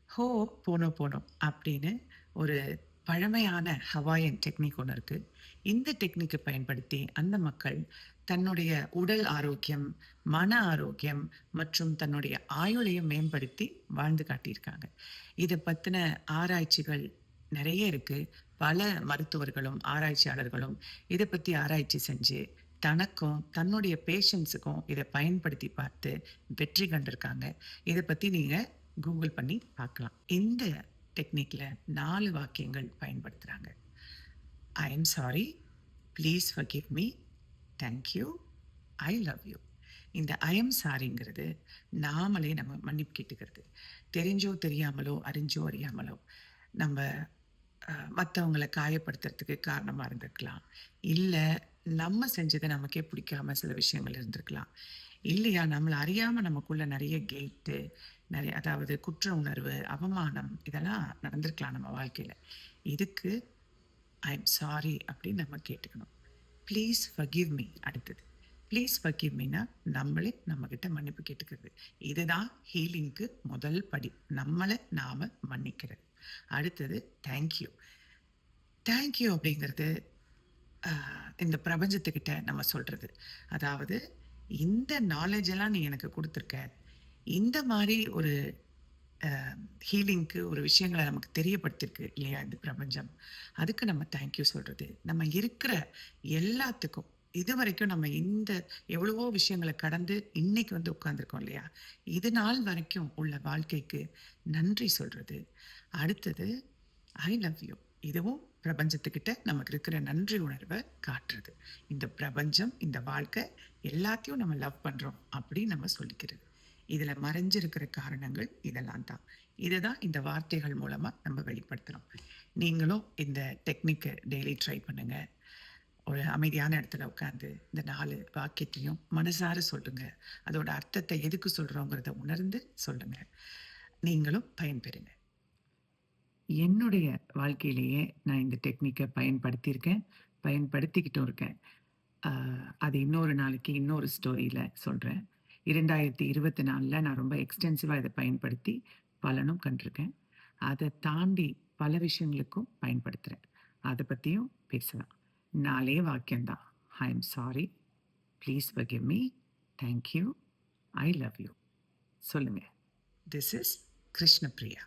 ஹோ போனோ போனோ அப்படின்னு ஒரு பழமையான ஹவாயன் டெக்னிக் ஒன்று இருக்கு. இந்த டெக்னிக்கை பயன்படுத்தி அந்த மக்கள் தன்னுடைய உடல் ஆரோக்கியம், மன ஆரோக்கியம் மற்றும் தன்னுடைய ஆயுளையும் மேம்படுத்தி வாழ்ந்து காட்டியிருக்காங்க. இதை பற்றின ஆராய்ச்சிகள் நிறைய இருக்கு. பல மருத்துவர்களும் ஆராய்ச்சியாளர்களும் இதை பற்றி ஆராய்ச்சி செஞ்சு தனக்கும் தன்னுடைய பேஷண்ட்ஸுக்கும் இதை பயன்படுத்தி பார்த்து வெற்றி கண்டிருக்காங்க. இதை பற்றி நீங்கள் கூகுள் பண்ணி பார்க்கலாம். இந்த டெக்னிக்ல 4 வாக்கியங்கள் பயன்படுத்துறாங்க. I am sorry, please forgive me, thank you, I love you. இந்த ஐ அம் சாரிங்கிறது நாமளே நம்ம மன்னிப்பு கேட்டுக்கிறது. தெரிஞ்சோ தெரியாமலோ, அறிஞ்சோ அறியாமலோ நம்ம மற்றவங்கள காயப்படுத்துறதுக்கு காரணமாக இருந்திருக்கலாம். இல்லை நம்ம செஞ்சதை நமக்கே பிடிக்காம சில விஷயங்கள் இருந்திருக்கலாம். இல்லையா நம்மளை அறியாமல் நமக்குள்ள நிறைய கேட்டு, நிறைய அதாவது குற்ற உணர்வு, அவமானம் இதெல்லாம் நடந்திருக்கலாம் நம்ம வாழ்க்கையில். இதுக்கு ஐ எம் சாரி அப்படின்னு நம்ம கேட்டுக்கணும். ப்ளீஸ் ஃபர்கிவ் மீ அடுத்தது. ப்ளீஸ் ஃபர்கிவ் மீனா நம்மளே நம்மக்கிட்ட மன்னிப்பு கேட்டுக்கிறது. இதுதான் ஹீலிங்க்கு முதல் படி, நம்மளை நாம் மன்னிக்கிறது. அடுத்தது தேங்க்யூ. தேங்க்யூ அப்படிங்கிறது இந்த பிரபஞ்சத்துக்கிட்ட நம்ம சொல்கிறது. அதாவது இந்த நாலேஜ் எல்லாம் நீ எனக்கு கொடுத்துருக்க, இந்த மாதிரி ஒரு ஹீலிங்க்கு ஒரு விஷயங்களை நமக்கு தெரியப்படுத்திருக்கு இல்லையா இந்த பிரபஞ்சம், அதுக்கு நம்ம தேங்க்யூ சொல்கிறது. நம்ம இருக்கிற எல்லாத்துக்கும் இது வரைக்கும் நம்ம இந்த எவ்வளவோ விஷயங்களை கடந்து இன்னைக்கு வந்து உட்காந்துருக்கோம் இல்லையா, இது நாள் வரைக்கும் உள்ள வாழ்க்கைக்கு நன்றி சொல்கிறது. அடுத்தது ஐ லவ் யூ. இதுவும் பிரபஞ்சத்துக்கிட்ட நமக்கு இருக்கிற நன்றி உணர்வை காட்டுறது. இந்த பிரபஞ்சம், இந்த வாழ்க்கை எல்லாத்தையும் நம்ம லவ் பண்ணுறோம் அப்படின்னு நம்ம சொல்லிக்கிறது. இதில் மறைஞ்சிருக்கிற காரணங்கள் இதெல்லாம் தான். இதை தான் இந்த வார்த்தைகள் மூலமாக நம்ம வெளிப்படுத்துகிறோம். நீங்களும் இந்த டெக்னிக்கை டெய்லி ட்ரை பண்ணுங்கள். ஒரு அமைதியான இடத்துல உட்காந்து இந்த 4 வாக்கியத்தையும் மனசார சொல்லுங்க. அதோட அர்த்தத்தை எதுக்கு சொல்கிறோங்கிறத உணர்ந்து சொல்லுங்க. நீங்களும் பயன்பெறுங்க. என்னுடைய வாழ்க்கையிலேயே நான் இந்த டெக்னிக்கை பயன்படுத்தியிருக்கேன், பயன்படுத்திக்கிட்டும் இருக்கேன். அது இன்னொரு நாளைக்கு இன்னொரு ஸ்டோரியில் சொல்கிறேன். 2024ல் நான் ரொம்ப எக்ஸ்டென்சிவாக இதை பயன்படுத்தி பலனும் கண்டிருக்கேன். அதை தாண்டி பல விஷயங்களுக்கும் பயன்படுத்துகிறேன். அதை பற்றியும் பேசலாம். 4 வாக்கியம்தான். I am sorry, please forgive me, thank you, I love you. சொல்லுங்கள். This is Krishnapriya.